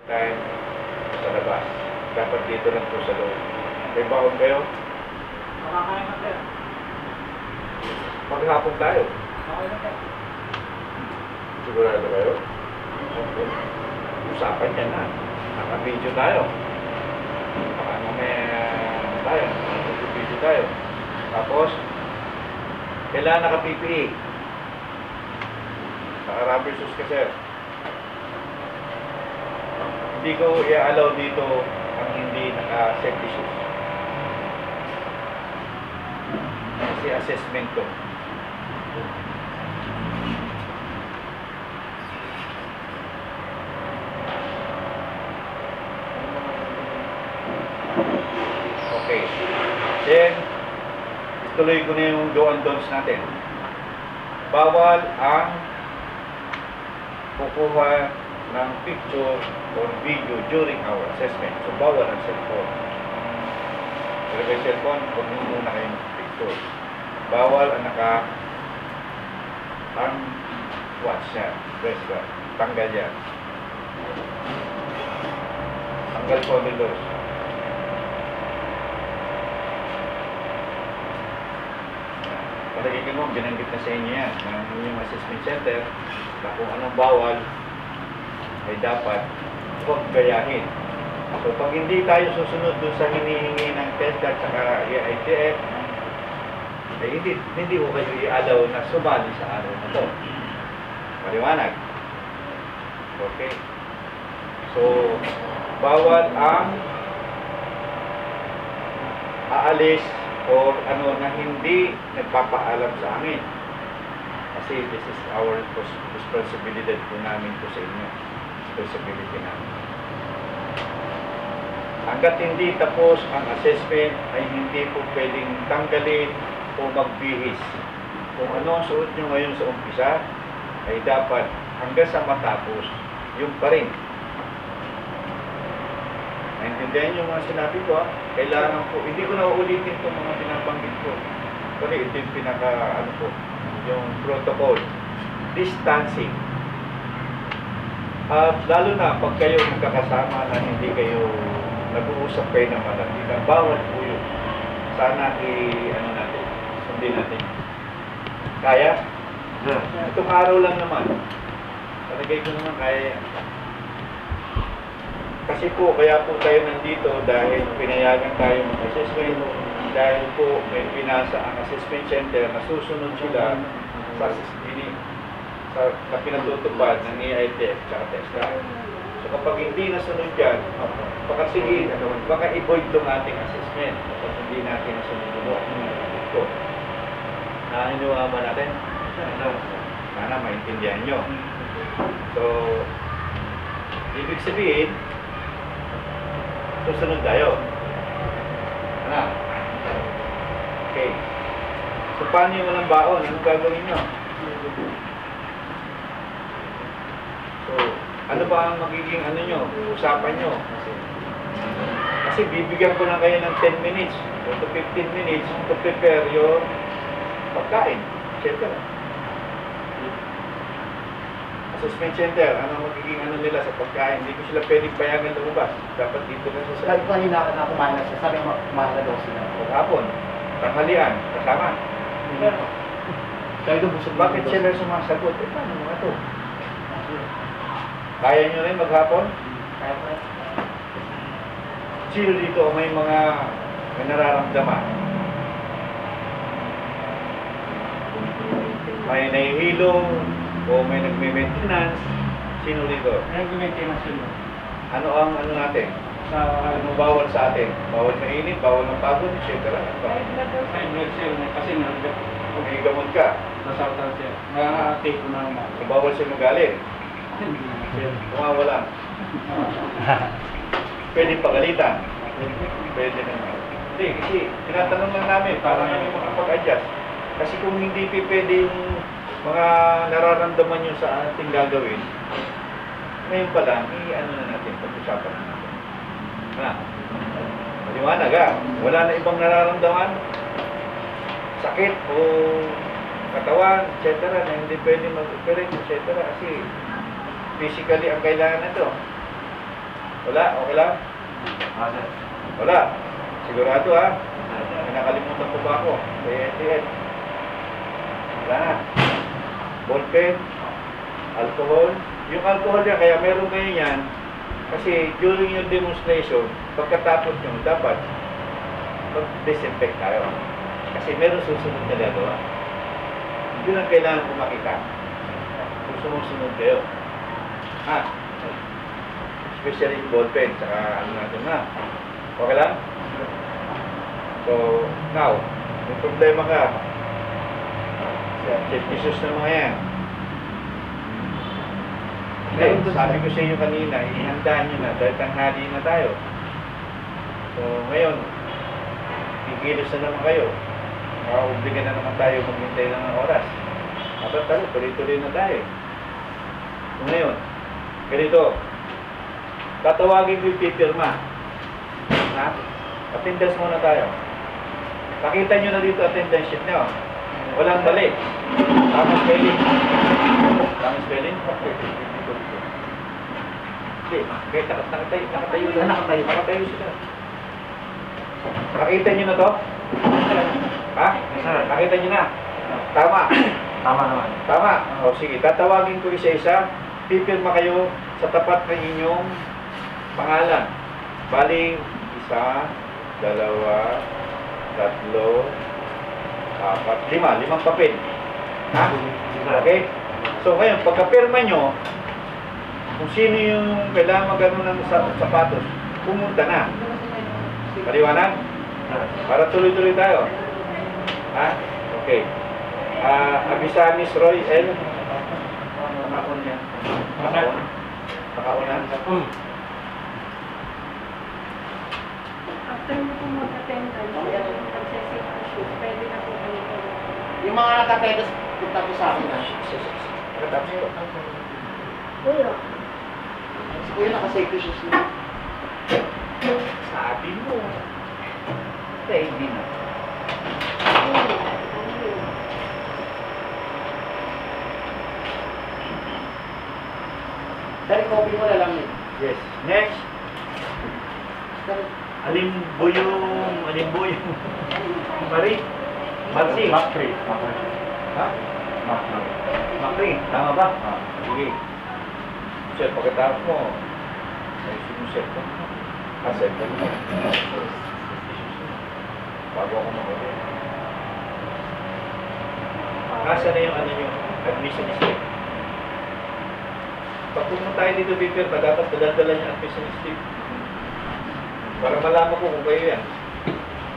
time sa labas. Dapat dito lang po sa loob. May baon kayo? Makakain na sir. Maghapon tayo. Okay na sir. Sigurado kayo? Okay. Usapan yan na. Naka-video tayo. Baka tayo. Naka-video tayo. Tapos, kailangan naka-PPE. Naka-rubber shoes ka, sir. Hindi ko i-allow dito ang hindi naka-safety shoes. Kasi assessment to. Okay. Then, tuloy ko na yung do and don'ts natin. Bawal ang kukuha ng picture or video during our assessment. So, bawal ang cellphone. Pero may cellphone, huwag mo muna kayong picture. Bawal ang ang watch yan. Press yan. Tanggal yan. Tanggal po ang doors. Palagigin mo, binanggit na sa inyo yan ng inyong assessment center na kung anong bawal ay dapat huwag gayahin. So, pag hindi tayo susunod dun sa hinihingi ng TESDA at saka EITF, ay hindi ko kayo i-allow na sumali sa araw na to. Maliwanag. Okay. So, bawal ang aalis o ano na hindi nagpapaalam sa amin. Kasi this is our responsibility po namin po sa inyo. Responsibility namin. Hanggat hindi tapos ang assessment ay hindi po pwedeng tanggalin o magbihis. Kung ano ang suot nyo ngayon sa umpisa ay dapat hanggang sa matapos yung pa rin. Naintindihan yung mga sinabi ko, kailangan po, hindi ko na uulitin itong mga pinabanggit ko. Kasi ito yung yung protocol. Distancing. Lalo na pag kayo magkakasama na hindi kayo nag-uusap kayo ng malapitan, bawal po yun. Sana natin, sundin natin. Kaya? Itong araw lang naman. Palagay ko naman kaya yan. Kasi po, kaya po tayo nandito dahil pinayagan tayo mag-assessment, dahil po may pinasa ang assessment center na susunod sila sa pinatutupad ng EITF at TESDA. So kapag hindi nasunod yan, baka i-void itong ating assessment kapag hindi natin nasunod ito. Nahiniwa ba natin? Sana maintindihan nyo. So, ibig sabihin, susunod tayo. Ano? Okay. So, paano yung walang baon? Anong gagawin nyo? So, ano ba ang magiging usapan nyo? Kasi bibigyan ko lang kayo ng 10 minutes to 15 minutes to prepare your pagkain. Center. Assessment center, ano magiging nila sa pagkain? Hindi ko sila pwedeng payagan lumabas. Dapat dito na sa Sabi ko kanina na kumain na siya. Sabi mo, kumain na daw sila. hapon, tanghalian, kasama. Kaya ito busog. Bakit sila sumasagot? Paano mga ito? Kaya nyo rin maghapon? Kaya ko rin. Sino dito may nararamdaman? May nahihilo o may nagme-maintenance? Sino dito? Nag-maintenance yun. Ano ang natin? Ano bawal sa atin? Bawal mainit, bawal ng pagod, etc. High blood cell na kasi May gamot ka. nasautan siya. Na-take ko na naman. Kung bawal siya magalit, kumawala. Pwede pagalitan. Pwede naman. Hindi, kasi tinatanong lang namin para namin makapag-adjust. Kasi kung hindi pwede yung mga nararamdaman nyo sa ating gagawin, ngayon pa lang, na natin, pag-usapan na natin. Maliwanag wala na ibang nararamdaman, sakit o katawan, etc. na hindi pwede mag-operate, etc. Kasi physically ang kailangan na ito. Wala? Okay lang? Ah, sir. Wala. Sigurado ha? Sir. May nakalimutan ko ba ako? Sa ATM. Wala na. Ballpen, alcohol. Yung alcohol niya, kaya meron kayo yan. Kasi during yung demonstration, pagkatapos nyo, dapat mag-disinfect tayo. Kasi meron susunod na gagawa. Hindi lang kailangan kumakita. Susunod kayo. Ha? Especially yung ballpen, saka ano natin na. Okay lang? So, now, may problema ka. Safety shoes na mga yan. Okay, sabi ko sa inyo kanina, ihandaan nyo na dahil tanghali na tayo. So, ngayon, kikilos na naman kayo. Makaobligan na naman tayo maghintay lang ng oras. Dapat tayo, tuloy-tuloy na tayo. So, ngayon, ganito, tatawagin ko yung pipirma. Ha? Attendance muna tayo. Pakita nyo na dito attendance sheet nyo. Walang balik. Tamang spelling. Tamang spelling? Hindi. Kahit nakatayo lang. Nakatayo sila. Nakita nyo na to? Ha? Sir. Nakita nyo na? Tama. Tama naman. Tama. O sige, tatawagin ko isa-isa. Pipirma kayo sa tapat ng inyong pangalan. Bali, 1, 2, 3, 4, 5 papel. Ha? Okay? So ngayon, pagka-pirma nyo, kung sino yung kailangan magano ng sapatos, pumunta na. Paliwanag? Para tuloy-tuloy tayo. Ha? Okay. Abisa Miss Roy L. Nakaon yan. Nakaon na. After mo po mag-attendance, yung pag-safety shoes, pwede na po kayo. Yung mga nakatetos, punta po sa akin na. Pagkatapos ko. Kuya. Si Kuya naka-safety shoes na. Sabi mo. Hindi na. Pero copy mo na lang yun. Yes. Next. Alimbuyong. Mari. Marcy. Macri. Ha? Macri. Tama ba? Sige. Sir, pagkatapos mo, ayusin mo sir ko. Sir ko. Bago ako mag-ulit. Nasa na yung ano nyo? Admission slip. Pag pumunta tayo dito, Victor, dapat padadala niya admission slip. Para malaman ko kung kayo yan.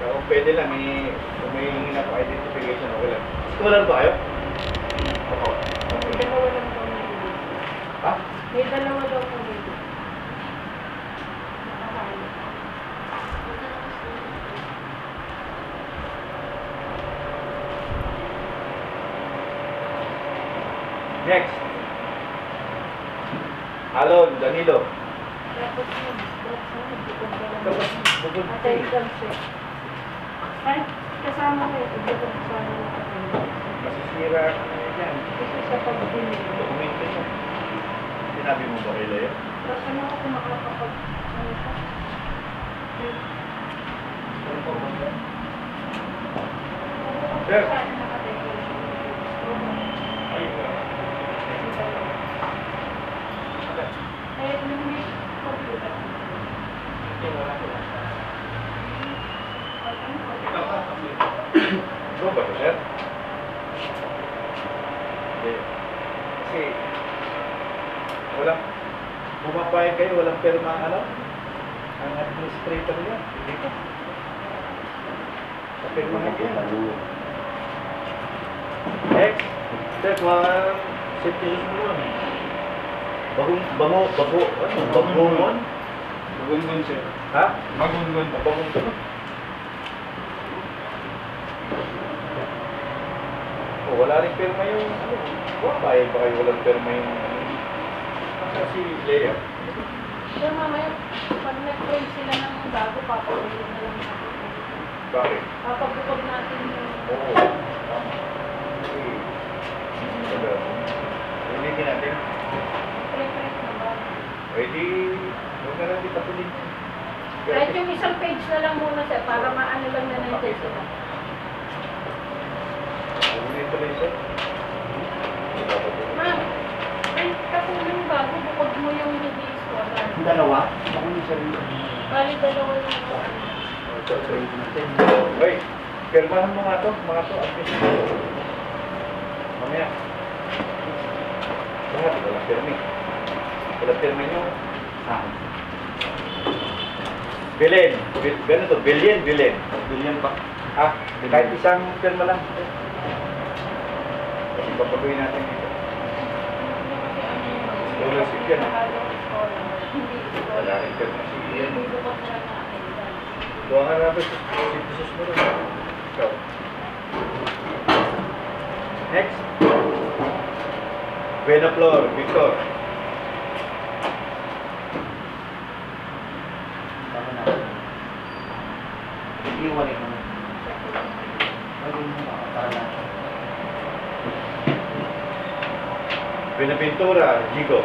Kaya kung pwede lang, kung may hingin ako identification, okay lang. Scholar ba kayo? Oo. May dalawa lang po na dito. Ha? May dalawa daw po dito. Nakakalo. Next. Alon, Danilo. Tapos yun, bukod ka lang. Tapos, bukod Attendance check. Kahit kasama ko ito, bukod sa attendance. masisira ka na yan. Kasi sa pag-dinig. Dokumento siya. Sinabi mo ba kay Leo? Tapos ano ako makakapag... Ano pa? Sir. Saan naka-attendance? Ay, Eh, yung may computer. Ikaw ba ito, sir? Hindi. Kasi, walang, bumapayag kayo, walang perma ang alam. Ang administrator niya, hindi ko. Sa perma nga yan. Next, step 1, safety shoes mo nun. Bango, bangungon? Magungun, sir. Ha? Magungun. Bangungon ko. Oh, wala rin perma yung ano. Bumapayag ba kayo walang perma yung ano? Kasi Lea. Pero mamaya, pag nag-print sila ng bago, papagulog na lang ako. Bakit? Papagulog natin yung... Oo. Tama. Ulitin natin. Print na ba? Ready? Pero hindi patuloy. Kahit yung isang page na lang muna sir, para maano lang na natin sila. Hindi tuloy sir. Ma'am, ay katulong bago bukod mo yung hindi scholar. Yung dalawa? Ako yung sarili. Bali dalawa yung Hoy, pirmahan mo nga to, mga to, at least. Mamaya. Lahat, walang pirmi. Walang pirmi nyo. Bilin. Gano'n to, billion. Billion pa. Ha? Kahit isang pirma lang. Kasi papaguhin natin dito. Scholarship yan, ah. Hindi Wala scholar. rin pirma. Sige yan. Hindi bukod na natin. Doon ka natin, sipisos mo rin. Ikaw. Next. Buena Flor, Victor. Tama na. Iiwalin mo. Iiwalin mo na. Para lang. Benaventura, Gigo.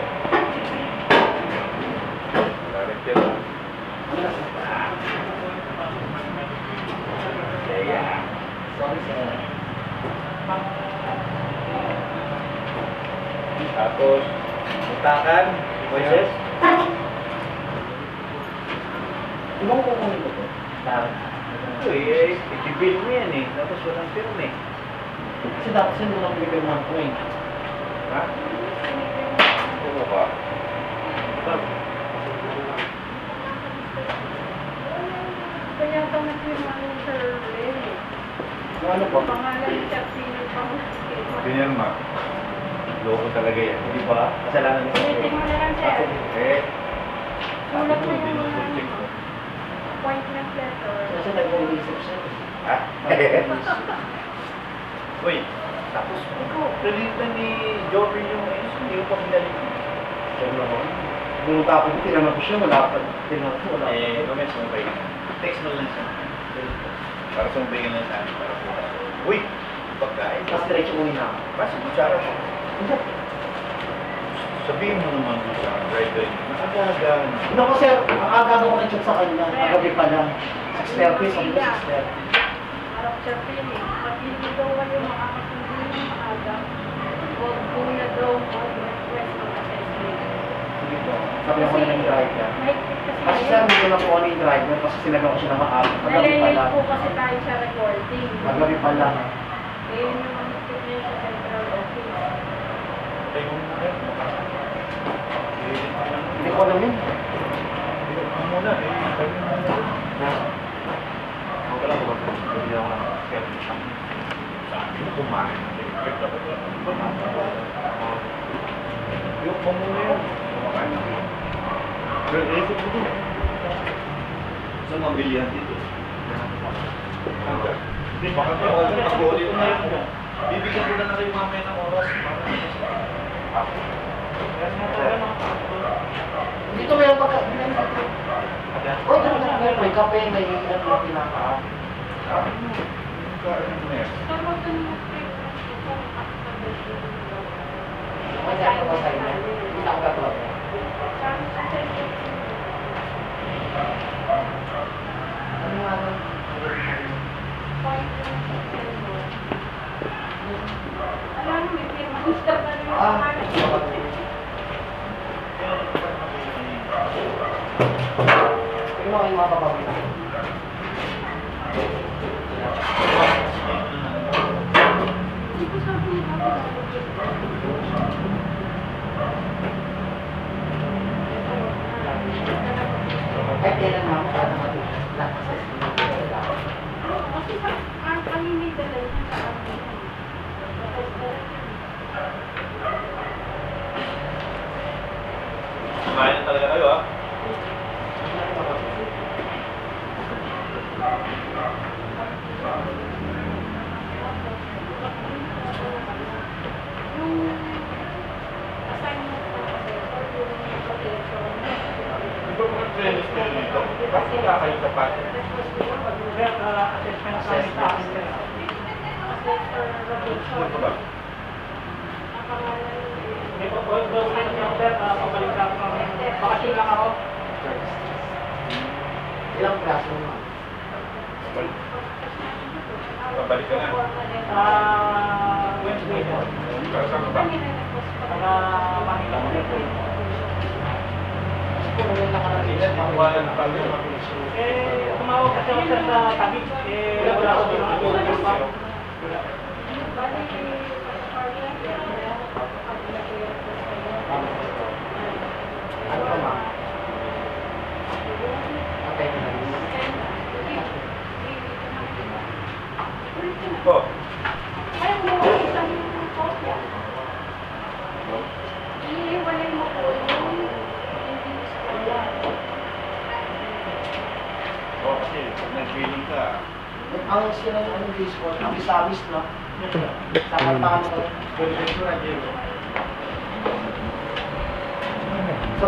Wala rin pirma. Ano na? Yeah. Sorry sir. Tapos, Utakan, Moises. Ibang kukunin ko to. Tara. Ito eh, itibil mo yan eh. Tapos walang pirma eh. Kasi dapat sila mo lang bigay ng point. Ha? Oo ba? Kaya ito na yung sir Ren. Kung ano po? Pangalan siya, sino pang Ganyan ma. Loko talaga yan. Di ba? Kasalanan mo. ulitin mo na lang sir. Eh, Sulat mo hindi yung naman mga check ko. appointment letter. Kasi nag-research siya. Ha? Uy, tapos ito, nalitan ni Jory yung ayos, hindi ko pa pinalitan. Sir lang ako. Pumunta ako, tinanong ko siya, wala pa. Tinanong ko, wala pa. Comments mo ba yun? Text mo lang siya. Para sumbigin lang sa amin, para bukas. Uy, pagkain. Tapos diretso ko na ako. Kasi kutsara ko. Sabihin mo naman doon sa driver, nakagagan. Naku sir, nakagano ko na-check sa kanya. Kagabi pa lang. 6:30, sabi ko 6:30. Harap siya pili. Pag hindi daw kayo makakasundo ng maaga, huwag po na daw mag-request ng assessment. Sige po. Sabi ako na ng driver. Mahigpit kasi Kasi sir, hindi ko na po ano yung driver kasi sinabi ko siya na maaga. Kagabi pa nalilate lang. po kasi tayo sa recording. Kagabi pa lang. Eh, yun yung mahigpit niya sa central office. Tayo mo muna. Hindi ko alam yun. Muna, eh. Sabi mo muna. Huwag ka lang ba? Hindi ako lang. Sabi mo kumain. Yung mo muna yun. Kumakain na. Pero isip mo doon. Saan ang bilihan dito? Hindi, baka ako ulit na yun. Bibigyan ko na na kayo mamaya ng oras. Dito meron pagka... Oh, meron. May kape, may ano na pinaka. Sabi mo, kain mo yan. So, wag ka nang mag-request kung after the shooting. Kasi ako masaya na. Hindi na ako gagawa. Sabi sa central Ano nga lang? point ng September. Alam mo, may firma siya pa rin yung Ah, pangalan. Yung mga yung mga babawi na. Hindi ko sabi niya. Kahit kailan na ako kaya naman lahat sa Kasi ang kami may dala yun sa amin. Kumain na talaga kayo, ah. Yung assignment ko kasi, or yung rotation, Ito mga training nyo dito. Bakit wala kayo sapat? assessment sa amin sa amin. Assess for rotation. Ano ba? Ang pangalan May pagpapalagay ng number, pabalik na ako. Bakasyon lang ako. Ilang klase mo? Babalik ka na. Wednesday po. Kasama ba? Manila ko po. Kung may nakaraan Ilan yung wala na pala yung tumawag kasi ako sir sa tabi. Wala ako doon. Bali, pag-party yan, kapag Ano ka ma'am? Okay na lang. Oh, Ayaw mo ko isang kopya. Iiwalay mo po yung hindi iskolya. kasi pag nag-billing ka, Ang sila yung anong baseball, ang bisabis no? Sa kantahan mo. Sa